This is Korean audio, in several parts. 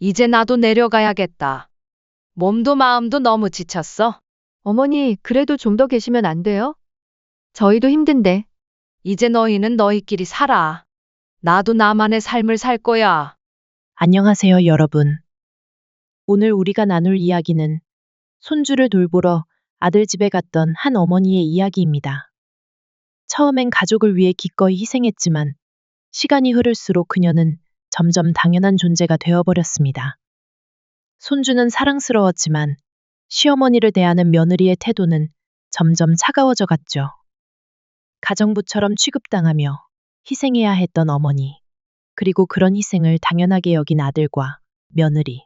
이제 나도 내려가야겠다. 몸도 마음도 너무 지쳤어. 어머니, 그래도 좀 더 계시면 안 돼요? 저희도 힘든데. 이제 너희는 너희끼리 살아. 나도 나만의 삶을 살 거야. 안녕하세요, 여러분. 오늘 우리가 나눌 이야기는 손주를 돌보러 아들 집에 갔던 한 어머니의 이야기입니다. 처음엔 가족을 위해 기꺼이 희생했지만 시간이 흐를수록 그녀는 점점 당연한 존재가 되어버렸습니다. 손주는 사랑스러웠지만 시어머니를 대하는 며느리의 태도는 점점 차가워져 갔죠. 가정부처럼 취급당하며 희생해야 했던 어머니, 그리고 그런 희생을 당연하게 여긴 아들과 며느리.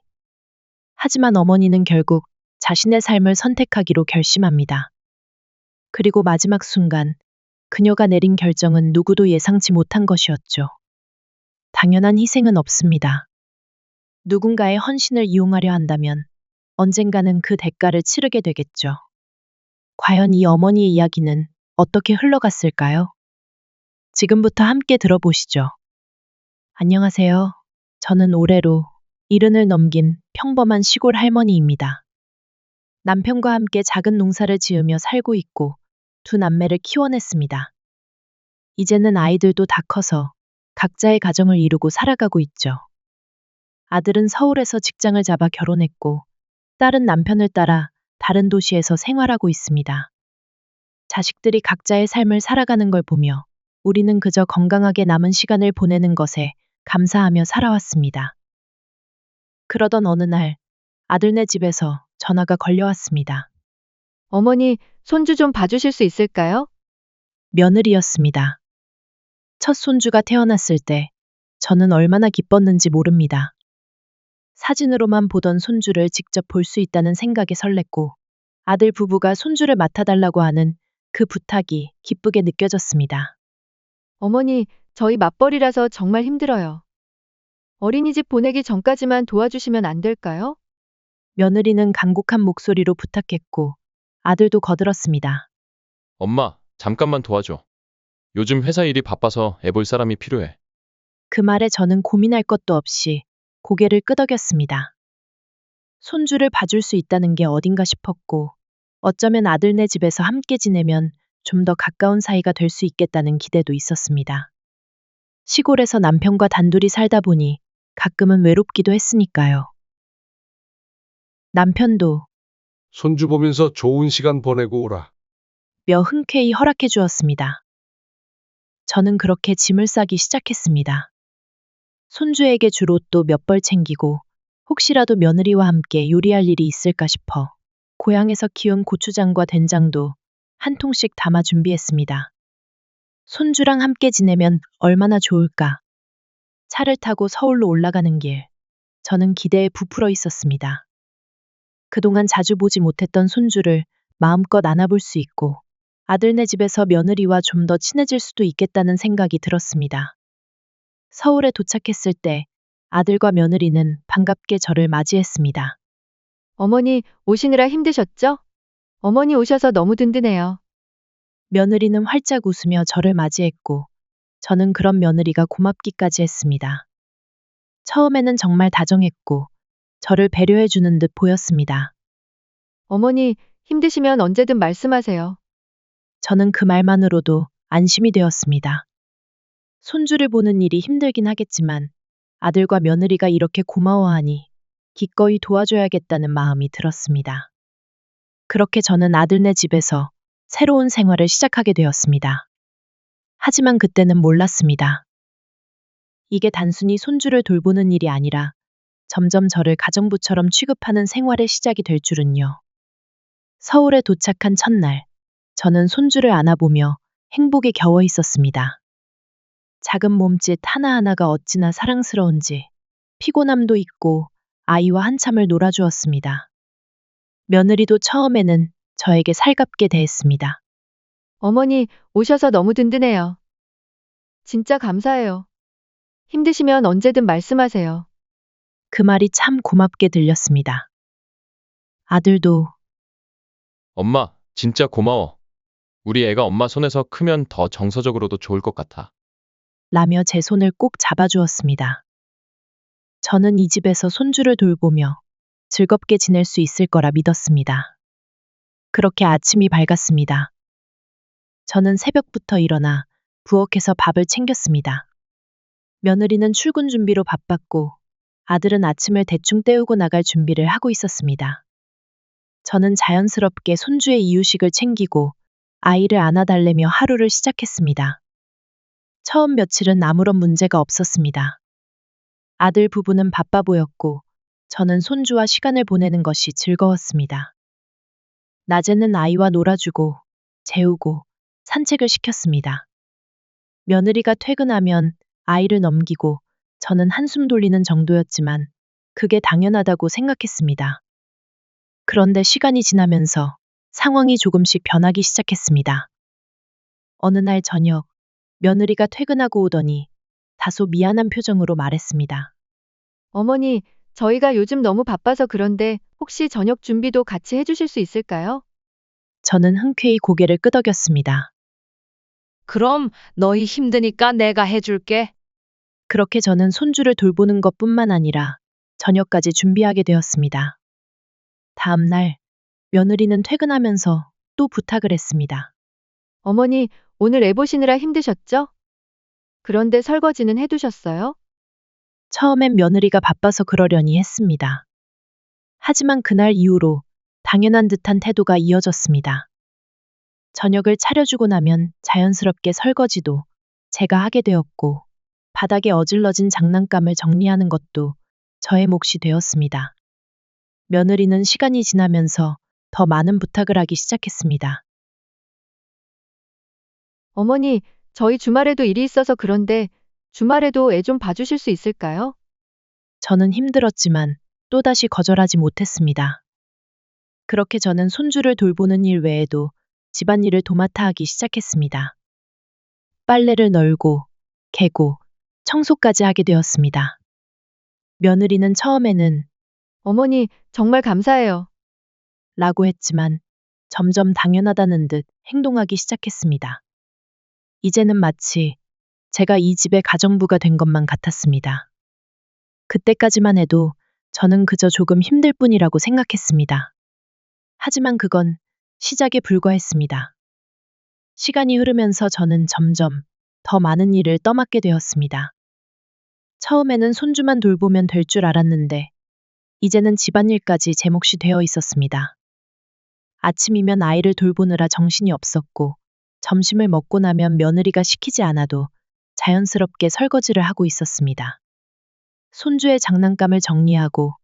하지만 어머니는 결국 자신의 삶을 선택하기로 결심합니다. 그리고 마지막 순간, 그녀가 내린 결정은 누구도 예상치 못한 것이었죠. 당연한 희생은 없습니다. 누군가의 헌신을 이용하려 한다면 언젠가는 그 대가를 치르게 되겠죠. 과연 이 어머니의 이야기는 어떻게 흘러갔을까요? 지금부터 함께 들어보시죠. 안녕하세요. 저는 올해로 70을 넘긴 평범한 시골 할머니입니다. 남편과 함께 작은 농사를 지으며 살고 있고 두 남매를 키워냈습니다. 이제는 아이들도 다 커서 각자의 가정을 이루고 살아가고 있죠. 아들은 서울에서 직장을 잡아 결혼했고 딸은 남편을 따라 다른 도시에서 생활하고 있습니다. 자식들이 각자의 삶을 살아가는 걸 보며 우리는 그저 건강하게 남은 시간을 보내는 것에 감사하며 살아왔습니다. 그러던 어느 날 아들네 집에서 전화가 걸려왔습니다. 어머니, 손주 좀 봐주실 수 있을까요? 며느리였습니다. 첫 손주가 태어났을 때 저는 얼마나 기뻤는지 모릅니다. 사진으로만 보던 손주를 직접 볼 수 있다는 생각에 설렜고 아들 부부가 손주를 맡아달라고 하는 그 부탁이 기쁘게 느껴졌습니다. 어머니, 저희 맞벌이라서 정말 힘들어요. 어린이집 보내기 전까지만 도와주시면 안 될까요? 며느리는 간곡한 목소리로 부탁했고 아들도 거들었습니다. 엄마, 잠깐만 도와줘. 요즘 회사 일이 바빠서 애 볼 사람이 필요해. 그 말에 저는 고민할 것도 없이 고개를 끄덕였습니다. 손주를 봐줄 수 있다는 게 어딘가 싶었고 어쩌면 아들네 집에서 함께 지내면 좀 더 가까운 사이가 될 수 있겠다는 기대도 있었습니다. 시골에서 남편과 단둘이 살다 보니 가끔은 외롭기도 했으니까요. 남편도 손주 보면서 좋은 시간 보내고 오라. 며 흔쾌히 허락해 주었습니다. 저는 그렇게 짐을 싸기 시작했습니다. 손주에게 줄 옷도 몇 벌 챙기고 혹시라도 며느리와 함께 요리할 일이 있을까 싶어 고향에서 키운 고추장과 된장도 한 통씩 담아 준비했습니다. 손주랑 함께 지내면 얼마나 좋을까. 차를 타고 서울로 올라가는 길, 저는 기대에 부풀어 있었습니다. 그동안 자주 보지 못했던 손주를 마음껏 안아볼 수 있고 아들네 집에서 며느리와 좀 더 친해질 수도 있겠다는 생각이 들었습니다. 서울에 도착했을 때 아들과 며느리는 반갑게 저를 맞이했습니다. 어머니, 오시느라 힘드셨죠? 어머니 오셔서 너무 든든해요. 며느리는 활짝 웃으며 저를 맞이했고 저는 그런 며느리가 고맙기까지 했습니다. 처음에는 정말 다정했고 저를 배려해주는 듯 보였습니다. 어머니, 힘드시면 언제든 말씀하세요. 저는 그 말만으로도 안심이 되었습니다. 손주를 보는 일이 힘들긴 하겠지만 아들과 며느리가 이렇게 고마워하니 기꺼이 도와줘야겠다는 마음이 들었습니다. 그렇게 저는 아들네 집에서 새로운 생활을 시작하게 되었습니다. 하지만 그때는 몰랐습니다. 이게 단순히 손주를 돌보는 일이 아니라 점점 저를 가정부처럼 취급하는 생활의 시작이 될 줄은요. 서울에 도착한 첫날, 저는 손주를 안아보며 행복에 겨워 있었습니다. 작은 몸짓 하나하나가 어찌나 사랑스러운지 피곤함도 잊고 아이와 한참을 놀아주었습니다. 며느리도 처음에는 저에게 살갑게 대했습니다. 어머니, 오셔서 너무 든든해요. 진짜 감사해요. 힘드시면 언제든 말씀하세요. 그 말이 참 고맙게 들렸습니다. 아들도 엄마, 진짜 고마워. 우리 애가 엄마 손에서 크면 더 정서적으로도 좋을 것 같아. 라며 제 손을 꼭 잡아주었습니다. 저는 이 집에서 손주를 돌보며 즐겁게 지낼 수 있을 거라 믿었습니다. 그렇게 아침이 밝았습니다. 저는 새벽부터 일어나 부엌에서 밥을 챙겼습니다. 며느리는 출근 준비로 바빴고 아들은 아침을 대충 때우고 나갈 준비를 하고 있었습니다. 저는 자연스럽게 손주의 이유식을 챙기고 아이를 안아달래며 하루를 시작했습니다. 처음 며칠은 아무런 문제가 없었습니다. 아들 부부는 바빠 보였고 저는 손주와 시간을 보내는 것이 즐거웠습니다. 낮에는 아이와 놀아주고 재우고 산책을 시켰습니다. 며느리가 퇴근하면 아이를 넘기고 저는 한숨 돌리는 정도였지만 그게 당연하다고 생각했습니다. 그런데 시간이 지나면서 상황이 조금씩 변하기 시작했습니다. 어느 날 저녁, 며느리가 퇴근하고 오더니 다소 미안한 표정으로 말했습니다. 어머니, 저희가 요즘 너무 바빠서 그런데 혹시 저녁 준비도 같이 해주실 수 있을까요? 저는 흔쾌히 고개를 끄덕였습니다. 그럼 너희 힘드니까 내가 해줄게. 그렇게 저는 손주를 돌보는 것뿐만 아니라 저녁까지 준비하게 되었습니다. 다음 날, 며느리는 퇴근하면서 또 부탁을 했습니다. 어머니, 오늘 애 보시느라 힘드셨죠? 그런데 설거지는 해두셨어요? 처음엔 며느리가 바빠서 그러려니 했습니다. 하지만 그날 이후로 당연한 듯한 태도가 이어졌습니다. 저녁을 차려주고 나면 자연스럽게 설거지도 제가 하게 되었고, 바닥에 어질러진 장난감을 정리하는 것도 저의 몫이 되었습니다. 며느리는 시간이 지나면서 더 많은 부탁을 하기 시작했습니다. 어머니, 저희 주말에도 일이 있어서 그런데 주말에도 애 좀 봐주실 수 있을까요? 저는 힘들었지만 또다시 거절하지 못했습니다. 그렇게 저는 손주를 돌보는 일 외에도 집안일을 도맡아 하기 시작했습니다. 빨래를 널고, 개고, 청소까지 하게 되었습니다. 며느리는 처음에는 어머니, 정말 감사해요. 라고 했지만 점점 당연하다는 듯 행동하기 시작했습니다. 이제는 마치 제가 이 집의 가정부가 된 것만 같았습니다. 그때까지만 해도 저는 그저 조금 힘들 뿐이라고 생각했습니다. 하지만 그건 시작에 불과했습니다. 시간이 흐르면서 저는 점점 더 많은 일을 떠맡게 되었습니다. 처음에는 손주만 돌보면 될 줄 알았는데, 이제는 집안일까지 제 몫이 되어 있었습니다. 아침이면 아이를 돌보느라 정신이 없었고, 점심을 먹고 나면 며느리가 시키지 않아도 자연스럽게 설거지를 하고 있었습니다. 손주의 장난감을 정리하고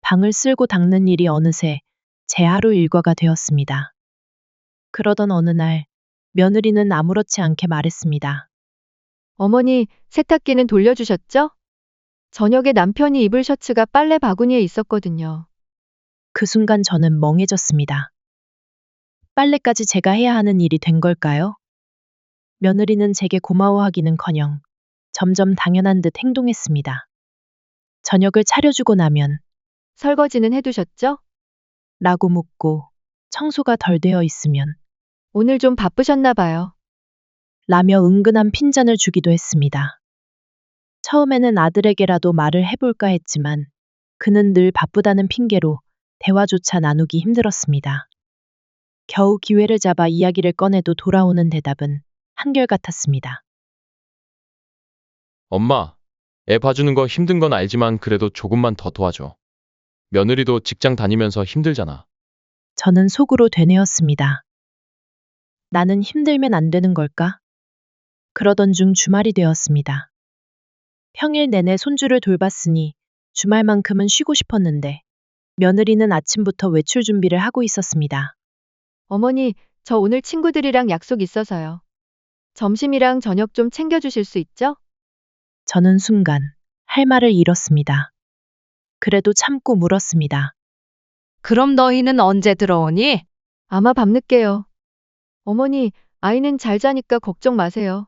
방을 쓸고 닦는 일이 어느새 제 하루 일과가 되었습니다. 그러던 어느 날, 며느리는 아무렇지 않게 말했습니다. 어머니, 세탁기는 돌려주셨죠? 저녁에 남편이 입을 셔츠가 빨래 바구니에 있었거든요. 그 순간 저는 멍해졌습니다. 빨래까지 제가 해야 하는 일이 된 걸까요? 며느리는 제게 고마워하기는커녕 점점 당연한 듯 행동했습니다. 저녁을 차려주고 나면 설거지는 해두셨죠? 라고 묻고 청소가 덜 되어 있으면 오늘 좀 바쁘셨나 봐요. 라며 은근한 핀잔을 주기도 했습니다. 처음에는 아들에게라도 말을 해볼까 했지만 그는 늘 바쁘다는 핑계로 대화조차 나누기 힘들었습니다. 겨우 기회를 잡아 이야기를 꺼내도 돌아오는 대답은 한결같았습니다. 엄마, 애 봐주는 거 힘든 건 알지만 그래도 조금만 더 도와줘. 며느리도 직장 다니면서 힘들잖아. 저는 속으로 되뇌었습니다. 나는 힘들면 안 되는 걸까? 그러던 중 주말이 되었습니다. 평일 내내 손주를 돌봤으니 주말만큼은 쉬고 싶었는데 며느리는 아침부터 외출 준비를 하고 있었습니다. 어머니, 저 오늘 친구들이랑 약속 있어서요. 점심이랑 저녁 좀 챙겨주실 수 있죠? 저는 순간 할 말을 잃었습니다. 그래도 참고 물었습니다. 그럼 너희는 언제 들어오니? 아마 밤늦게요. 어머니, 아이는 잘 자니까 걱정 마세요.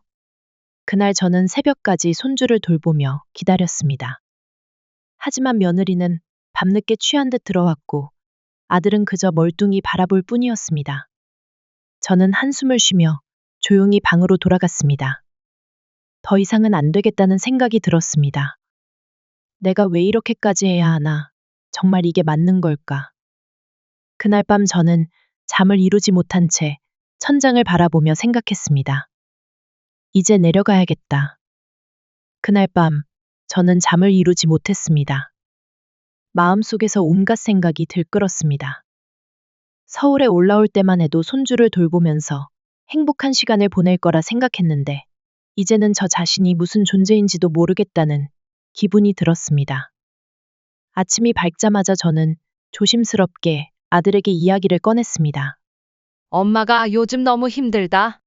그날 저는 새벽까지 손주를 돌보며 기다렸습니다. 하지만 며느리는 밤늦게 취한 듯 들어왔고 아들은 그저 멀뚱히 바라볼 뿐이었습니다. 저는 한숨을 쉬며 조용히 방으로 돌아갔습니다. 더 이상은 안 되겠다는 생각이 들었습니다. 내가 왜 이렇게까지 해야 하나? 정말 이게 맞는 걸까? 그날 밤 저는 잠을 이루지 못한 채 천장을 바라보며 생각했습니다. 이제 내려가야겠다. 그날 밤 저는 잠을 이루지 못했습니다. 마음속에서 온갖 생각이 들끓었습니다. 서울에 올라올 때만 해도 손주를 돌보면서 행복한 시간을 보낼 거라 생각했는데, 이제는 저 자신이 무슨 존재인지도 모르겠다는 기분이 들었습니다. 아침이 밝자마자 저는 조심스럽게 아들에게 이야기를 꺼냈습니다. 엄마가 요즘 너무 힘들다.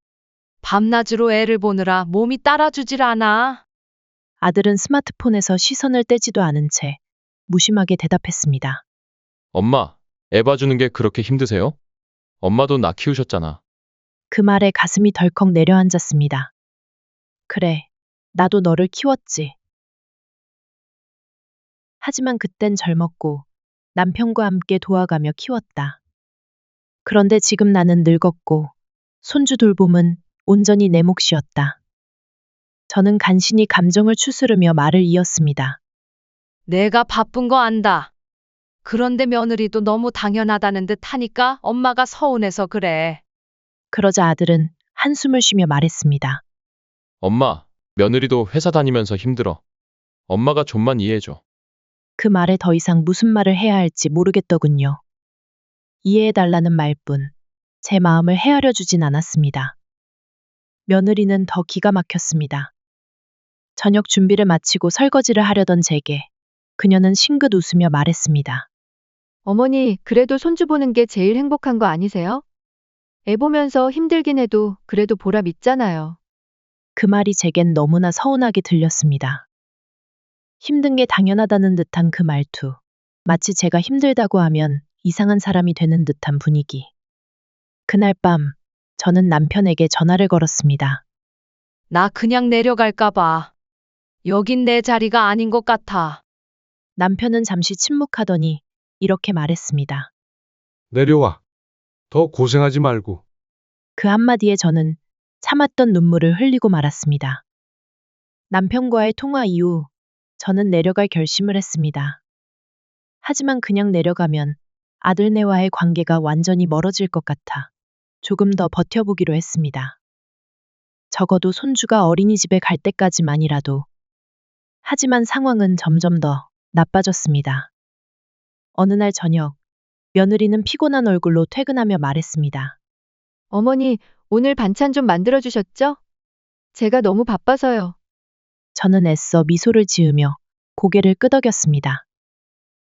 밤낮으로 애를 보느라 몸이 따라주질 않아. 아들은 스마트폰에서 시선을 떼지도 않은 채 무심하게 대답했습니다. 엄마, 애 봐주는 게 그렇게 힘드세요? 엄마도 나 키우셨잖아. 그 말에 가슴이 덜컥 내려앉았습니다. 그래, 나도 너를 키웠지. 하지만 그땐 젊었고 남편과 함께 도와가며 키웠다. 그런데 지금 나는 늙었고 손주 돌봄은 온전히 내 몫이었다. 저는 간신히 감정을 추스르며 말을 이었습니다. 내가 바쁜 거 안다. 그런데 며느리도 너무 당연하다는 듯 하니까 엄마가 서운해서 그래. 그러자 아들은 한숨을 쉬며 말했습니다. 엄마, 며느리도 회사 다니면서 힘들어. 엄마가 좀만 이해해줘. 그 말에 더 이상 무슨 말을 해야 할지 모르겠더군요. 이해해달라는 말뿐 제 마음을 헤아려 주진 않았습니다. 며느리는 더 기가 막혔습니다. 저녁 준비를 마치고 설거지를 하려던 제게 그녀는 싱긋 웃으며 말했습니다. 어머니, 그래도 손주 보는 게 제일 행복한 거 아니세요? 애 보면서 힘들긴 해도 그래도 보람 있잖아요. 그 말이 제겐 너무나 서운하게 들렸습니다. 힘든 게 당연하다는 듯한 그 말투. 마치 제가 힘들다고 하면 이상한 사람이 되는 듯한 분위기. 그날 밤 저는 남편에게 전화를 걸었습니다. 나 그냥 내려갈까 봐. 여긴 내 자리가 아닌 것 같아. 남편은 잠시 침묵하더니 이렇게 말했습니다. 내려와. 더 고생하지 말고. 그 한마디에 저는 참았던 눈물을 흘리고 말았습니다. 남편과의 통화 이후 저는 내려갈 결심을 했습니다. 하지만 그냥 내려가면 아들네와의 관계가 완전히 멀어질 것 같아 조금 더 버텨보기로 했습니다. 적어도 손주가 어린이집에 갈 때까지만이라도. 하지만 상황은 점점 더 나빠졌습니다. 어느 날 저녁, 며느리는 피곤한 얼굴로 퇴근하며 말했습니다. 어머니, 오늘 반찬 좀 만들어 주셨죠? 제가 너무 바빠서요. 저는 애써 미소를 지으며 고개를 끄덕였습니다.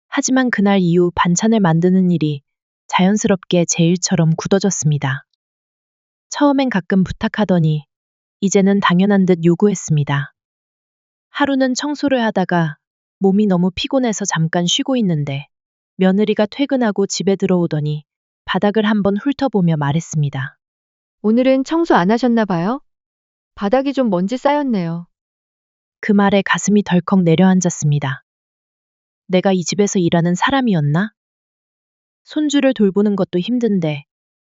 하지만 그날 이후 반찬을 만드는 일이 자연스럽게 제 일처럼 굳어졌습니다. 처음엔 가끔 부탁하더니 이제는 당연한 듯 요구했습니다. 하루는 청소를 하다가 몸이 너무 피곤해서 잠깐 쉬고 있는데 며느리가 퇴근하고 집에 들어오더니 바닥을 한번 훑어보며 말했습니다. 오늘은 청소 안 하셨나 봐요? 바닥이 좀 먼지 쌓였네요. 그 말에 가슴이 덜컥 내려앉았습니다. 내가 이 집에서 일하는 사람이었나? 손주를 돌보는 것도 힘든데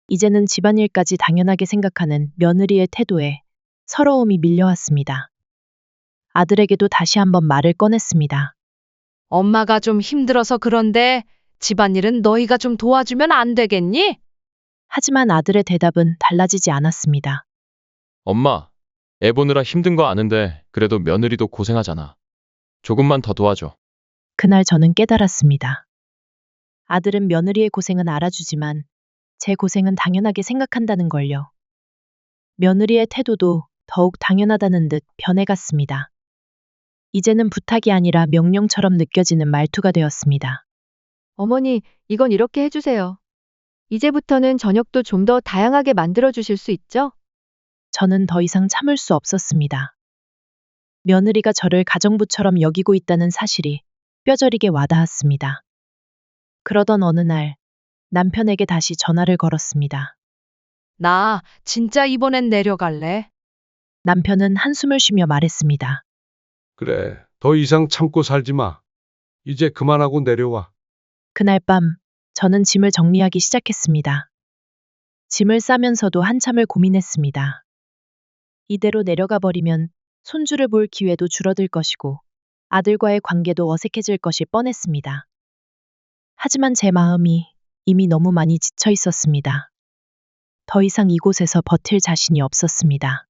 이제는 집안일까지 당연하게 생각하는 며느리의 태도에 서러움이 밀려왔습니다. 아들에게도 다시 한번 말을 꺼냈습니다. 엄마가 좀 힘들어서 그런데 집안일은 너희가 좀 도와주면 안 되겠니? 하지만 아들의 대답은 달라지지 않았습니다. 엄마, 애 보느라 힘든 거 아는데 그래도 며느리도 고생하잖아. 조금만 더 도와줘. 그날 저는 깨달았습니다. 아들은 며느리의 고생은 알아주지만 제 고생은 당연하게 생각한다는 걸요. 며느리의 태도도 더욱 당연하다는 듯 변해갔습니다. 이제는 부탁이 아니라 명령처럼 느껴지는 말투가 되었습니다. 어머니, 이건 이렇게 해주세요. 이제부터는 저녁도 좀 더 다양하게 만들어 주실 수 있죠? 저는 더 이상 참을 수 없었습니다. 며느리가 저를 가정부처럼 여기고 있다는 사실이 뼈저리게 와닿았습니다. 그러던 어느 날 남편에게 다시 전화를 걸었습니다. 나 진짜 이번엔 내려갈래. 남편은 한숨을 쉬며 말했습니다. 그래, 더 이상 참고 살지 마. 이제 그만하고 내려와. 그날 밤 저는 짐을 정리하기 시작했습니다. 짐을 싸면서도 한참을 고민했습니다. 이대로 내려가 버리면 손주를 볼 기회도 줄어들 것이고 아들과의 관계도 어색해질 것이 뻔했습니다. 하지만 제 마음이 이미 너무 많이 지쳐 있었습니다. 더 이상 이곳에서 버틸 자신이 없었습니다.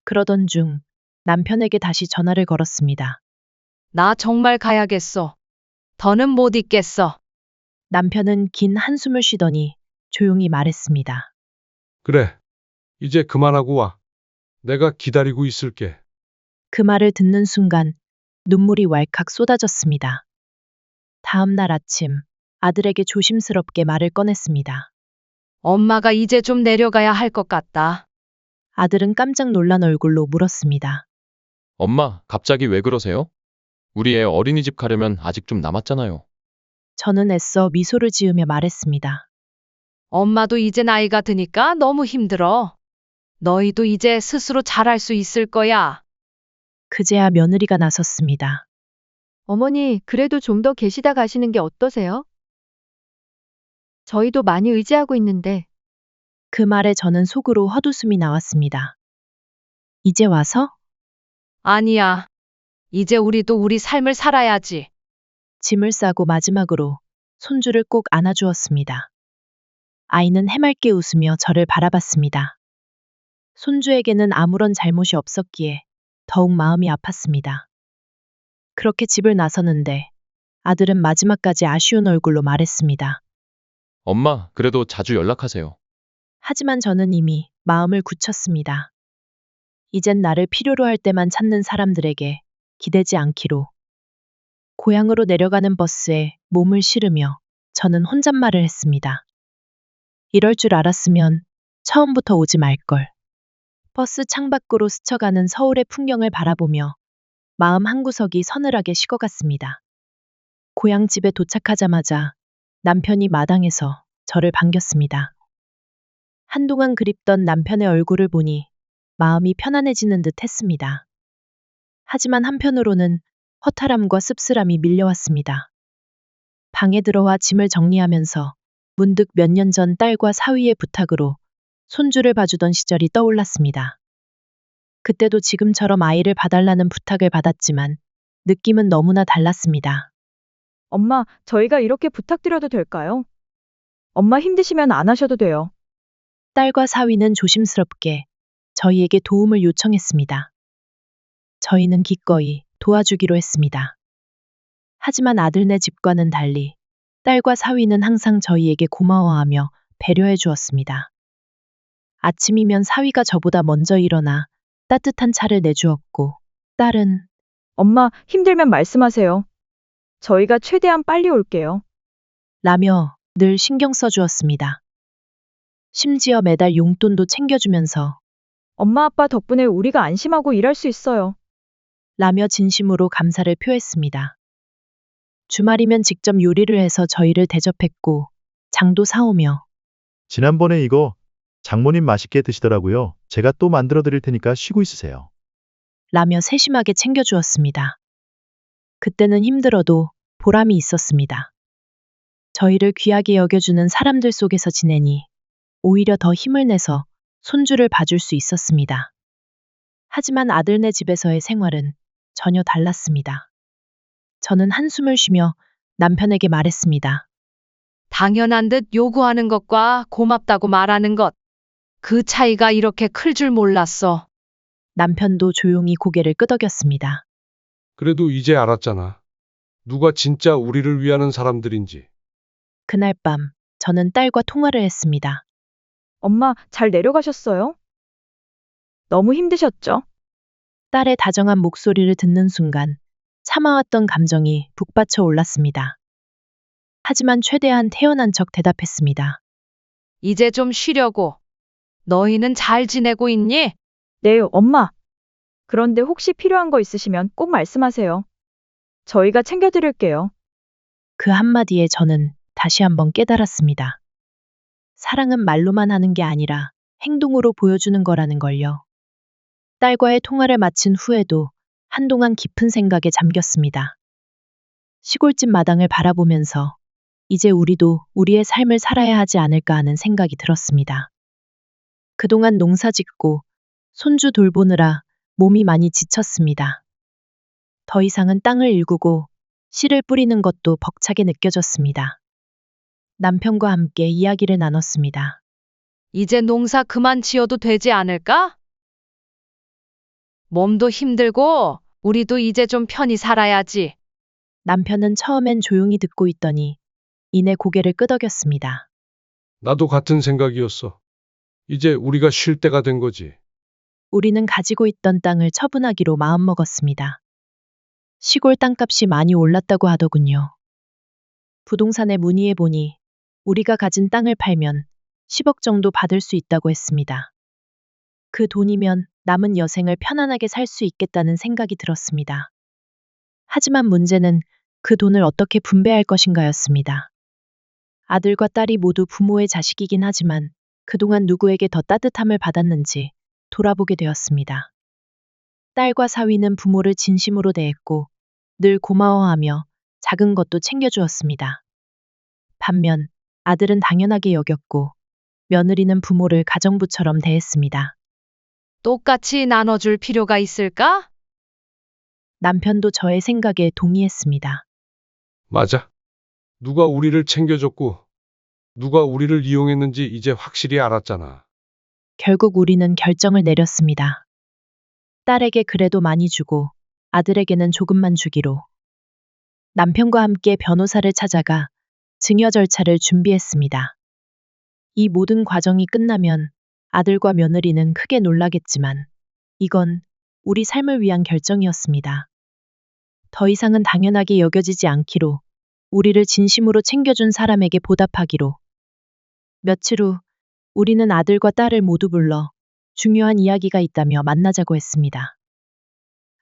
그러던 중 남편에게 다시 전화를 걸었습니다. 나 정말 가야겠어. 더는 못 있겠어. 남편은 긴 한숨을 쉬더니 조용히 말했습니다. 그래. 이제 그만하고 와. 내가 기다리고 있을게. 그 말을 듣는 순간 눈물이 왈칵 쏟아졌습니다. 다음 날 아침 아들에게 조심스럽게 말을 꺼냈습니다. 엄마가 이제 좀 내려가야 할 것 같다. 아들은 깜짝 놀란 얼굴로 물었습니다. 엄마, 갑자기 왜 그러세요? 우리 애 어린이집 가려면 아직 좀 남았잖아요. 저는 애써 미소를 지으며 말했습니다. 엄마도 이제 나이가 드니까 너무 힘들어. 너희도 이제 스스로 잘할 수 있을 거야. 그제야 며느리가 나섰습니다. 어머니, 그래도 좀 더 계시다 가시는 게 어떠세요? 저희도 많이 의지하고 있는데. 그 말에 저는 속으로 헛웃음이 나왔습니다. 이제 와서? 아니야. 이제 우리도 우리 삶을 살아야지. 짐을 싸고 마지막으로 손주를 꼭 안아주었습니다. 아이는 해맑게 웃으며 저를 바라봤습니다. 손주에게는 아무런 잘못이 없었기에 더욱 마음이 아팠습니다. 그렇게 집을 나서는데 아들은 마지막까지 아쉬운 얼굴로 말했습니다. 엄마, 그래도 자주 연락하세요. 하지만 저는 이미 마음을 굳혔습니다. 이젠 나를 필요로 할 때만 찾는 사람들에게 기대지 않기로. 고향으로 내려가는 버스에 몸을 실으며 저는 혼잣말을 했습니다. 이럴 줄 알았으면 처음부터 오지 말걸. 버스 창밖으로 스쳐가는 서울의 풍경을 바라보며 마음 한구석이 서늘하게 식어갔습니다. 고향 집에 도착하자마자 남편이 마당에서 저를 반겼습니다. 한동안 그립던 남편의 얼굴을 보니 마음이 편안해지는 듯 했습니다. 하지만 한편으로는 허탈함과 씁쓸함이 밀려왔습니다. 방에 들어와 짐을 정리하면서 문득 몇 년 전 딸과 사위의 부탁으로 손주를 봐주던 시절이 떠올랐습니다. 그때도 지금처럼 아이를 봐달라는 부탁을 받았지만 느낌은 너무나 달랐습니다. 엄마, 저희가 이렇게 부탁드려도 될까요? 엄마 힘드시면 안 하셔도 돼요. 딸과 사위는 조심스럽게 저희에게 도움을 요청했습니다. 저희는 기꺼이 도와주기로 했습니다. 하지만 아들네 집과는 달리 딸과 사위는 항상 저희에게 고마워하며 배려해 주었습니다. 아침이면 사위가 저보다 먼저 일어나 따뜻한 차를 내주었고 딸은 엄마, 힘들면 말씀하세요. 저희가 최대한 빨리 올게요. 라며 늘 신경 써주었습니다. 심지어 매달 용돈도 챙겨주면서 엄마, 아빠 덕분에 우리가 안심하고 일할 수 있어요. 라며 진심으로 감사를 표했습니다. 주말이면 직접 요리를 해서 저희를 대접했고 장도 사오며 지난번에 이거 장모님 맛있게 드시더라고요. 제가 또 만들어 드릴 테니까 쉬고 있으세요. 라며 세심하게 챙겨주었습니다. 그때는 힘들어도 보람이 있었습니다. 저희를 귀하게 여겨주는 사람들 속에서 지내니 오히려 더 힘을 내서 손주를 봐줄 수 있었습니다. 하지만 아들네 집에서의 생활은 전혀 달랐습니다. 저는 한숨을 쉬며 남편에게 말했습니다. 당연한 듯 요구하는 것과 고맙다고 말하는 것. 그 차이가 이렇게 클 줄 몰랐어. 남편도 조용히 고개를 끄덕였습니다. 그래도 이제 알았잖아. 누가 진짜 우리를 위하는 사람들인지. 그날 밤 저는 딸과 통화를 했습니다. 엄마, 잘 내려가셨어요? 너무 힘드셨죠? 딸의 다정한 목소리를 듣는 순간 참아왔던 감정이 북받쳐 올랐습니다. 하지만 최대한 태연한 척 대답했습니다. 이제 좀 쉬려고. 너희는 잘 지내고 있니? 네, 엄마. 그런데 혹시 필요한 거 있으시면 꼭 말씀하세요. 저희가 챙겨드릴게요. 그 한마디에 저는 다시 한번 깨달았습니다. 사랑은 말로만 하는 게 아니라 행동으로 보여주는 거라는 걸요. 딸과의 통화를 마친 후에도 한동안 깊은 생각에 잠겼습니다. 시골집 마당을 바라보면서 이제 우리도 우리의 삶을 살아야 하지 않을까 하는 생각이 들었습니다. 그동안 농사 짓고 손주 돌보느라 몸이 많이 지쳤습니다. 더 이상은 땅을 일구고 씨를 뿌리는 것도 벅차게 느껴졌습니다. 남편과 함께 이야기를 나눴습니다. 이제 농사 그만 지어도 되지 않을까? 몸도 힘들고 우리도 이제 좀 편히 살아야지. 남편은 처음엔 조용히 듣고 있더니 이내 고개를 끄덕였습니다. 나도 같은 생각이었어. 이제 우리가 쉴 때가 된 거지. 우리는 가지고 있던 땅을 처분하기로 마음먹었습니다. 시골 땅값이 많이 올랐다고 하더군요. 부동산에 문의해보니 우리가 가진 땅을 팔면 10억 정도 받을 수 있다고 했습니다. 그 돈이면 남은 여생을 편안하게 살 수 있겠다는 생각이 들었습니다. 하지만 문제는 그 돈을 어떻게 분배할 것인가였습니다. 아들과 딸이 모두 부모의 자식이긴 하지만 그동안 누구에게 더 따뜻함을 받았는지 돌아보게 되었습니다. 딸과 사위는 부모를 진심으로 대했고 늘 고마워하며 작은 것도 챙겨주었습니다. 반면 아들은 당연하게 여겼고 며느리는 부모를 가정부처럼 대했습니다. 똑같이 나눠줄 필요가 있을까? 남편도 저의 생각에 동의했습니다. 맞아. 누가 우리를 챙겨줬고, 누가 우리를 이용했는지 이제 확실히 알았잖아. 결국 우리는 결정을 내렸습니다. 딸에게 그래도 많이 주고 아들에게는 조금만 주기로. 남편과 함께 변호사를 찾아가 증여 절차를 준비했습니다. 이 모든 과정이 끝나면 아들과 며느리는 크게 놀라겠지만 이건 우리 삶을 위한 결정이었습니다. 더 이상은 당연하게 여겨지지 않기로, 우리를 진심으로 챙겨준 사람에게 보답하기로. 며칠 후 우리는 아들과 딸을 모두 불러 중요한 이야기가 있다며 만나자고 했습니다.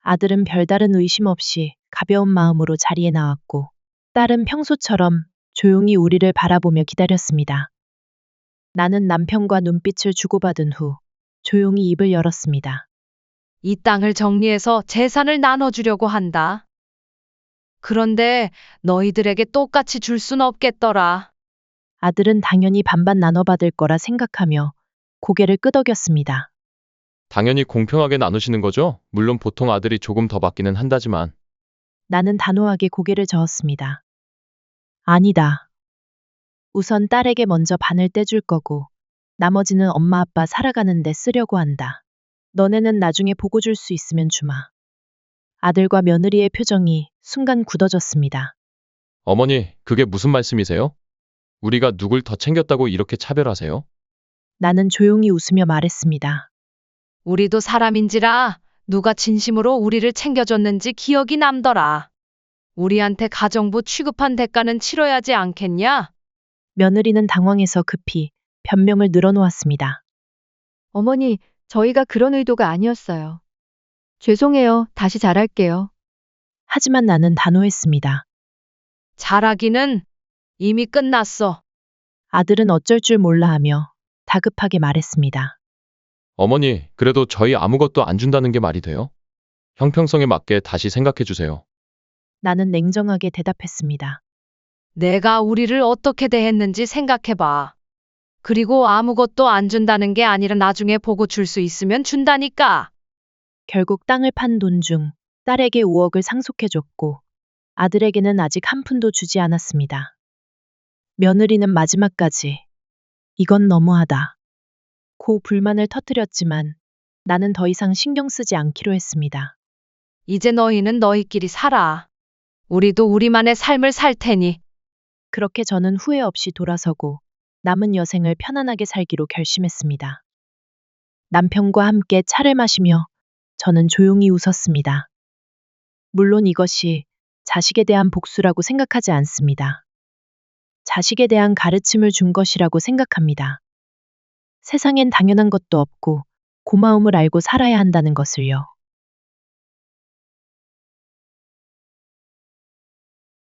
아들은 별다른 의심 없이 가벼운 마음으로 자리에 나왔고, 딸은 평소처럼 조용히 우리를 바라보며 기다렸습니다. 나는 남편과 눈빛을 주고받은 후 조용히 입을 열었습니다. 이 땅을 정리해서 재산을 나눠주려고 한다. 그런데 너희들에게 똑같이 줄 순 없겠더라. 아들은 당연히 반반 나눠받을 거라 생각하며 고개를 끄덕였습니다. 당연히 공평하게 나누시는 거죠? 물론 보통 아들이 조금 더 받기는 한다지만. 나는 단호하게 고개를 저었습니다. 아니다. 우선 딸에게 먼저 반을 떼줄 거고, 나머지는 엄마 아빠 살아가는데 쓰려고 한다. 너네는 나중에 보고 줄 수 있으면 주마. 아들과 며느리의 표정이 순간 굳어졌습니다. 어머니, 그게 무슨 말씀이세요? 우리가 누굴 더 챙겼다고 이렇게 차별하세요? 나는 조용히 웃으며 말했습니다. 우리도 사람인지라 누가 진심으로 우리를 챙겨줬는지 기억이 남더라. 우리한테 가정부 취급한 대가는 치러야지 않겠냐? 며느리는 당황해서 급히 변명을 늘어놓았습니다. 어머니, 저희가 그런 의도가 아니었어요. 죄송해요. 다시 잘할게요. 하지만 나는 단호했습니다. 잘하기는 이미 끝났어. 아들은 어쩔 줄 몰라 하며 다급하게 말했습니다. 어머니, 그래도 저희 아무것도 안 준다는 게 말이 돼요? 형평성에 맞게 다시 생각해 주세요. 나는 냉정하게 대답했습니다. 내가 우리를 어떻게 대했는지 생각해봐. 그리고 아무것도 안 준다는 게 아니라 나중에 보고 줄 수 있으면 준다니까. 결국 땅을 판 돈 중 딸에게 5억을 상속해줬고, 아들에게는 아직 한 푼도 주지 않았습니다. 며느리는 마지막까지 이건 너무하다 고 불만을 터뜨렸지만 나는 더 이상 신경 쓰지 않기로 했습니다. 이제 너희는 너희끼리 살아. 우리도 우리만의 삶을 살 테니. 그렇게 저는 후회 없이 돌아서고 남은 여생을 편안하게 살기로 결심했습니다. 남편과 함께 차를 마시며 저는 조용히 웃었습니다. 물론 이것이 자식에 대한 복수라고 생각하지 않습니다. 자식에 대한 가르침을 준 것이라고 생각합니다. 세상엔 당연한 것도 없고 고마움을 알고 살아야 한다는 것을요.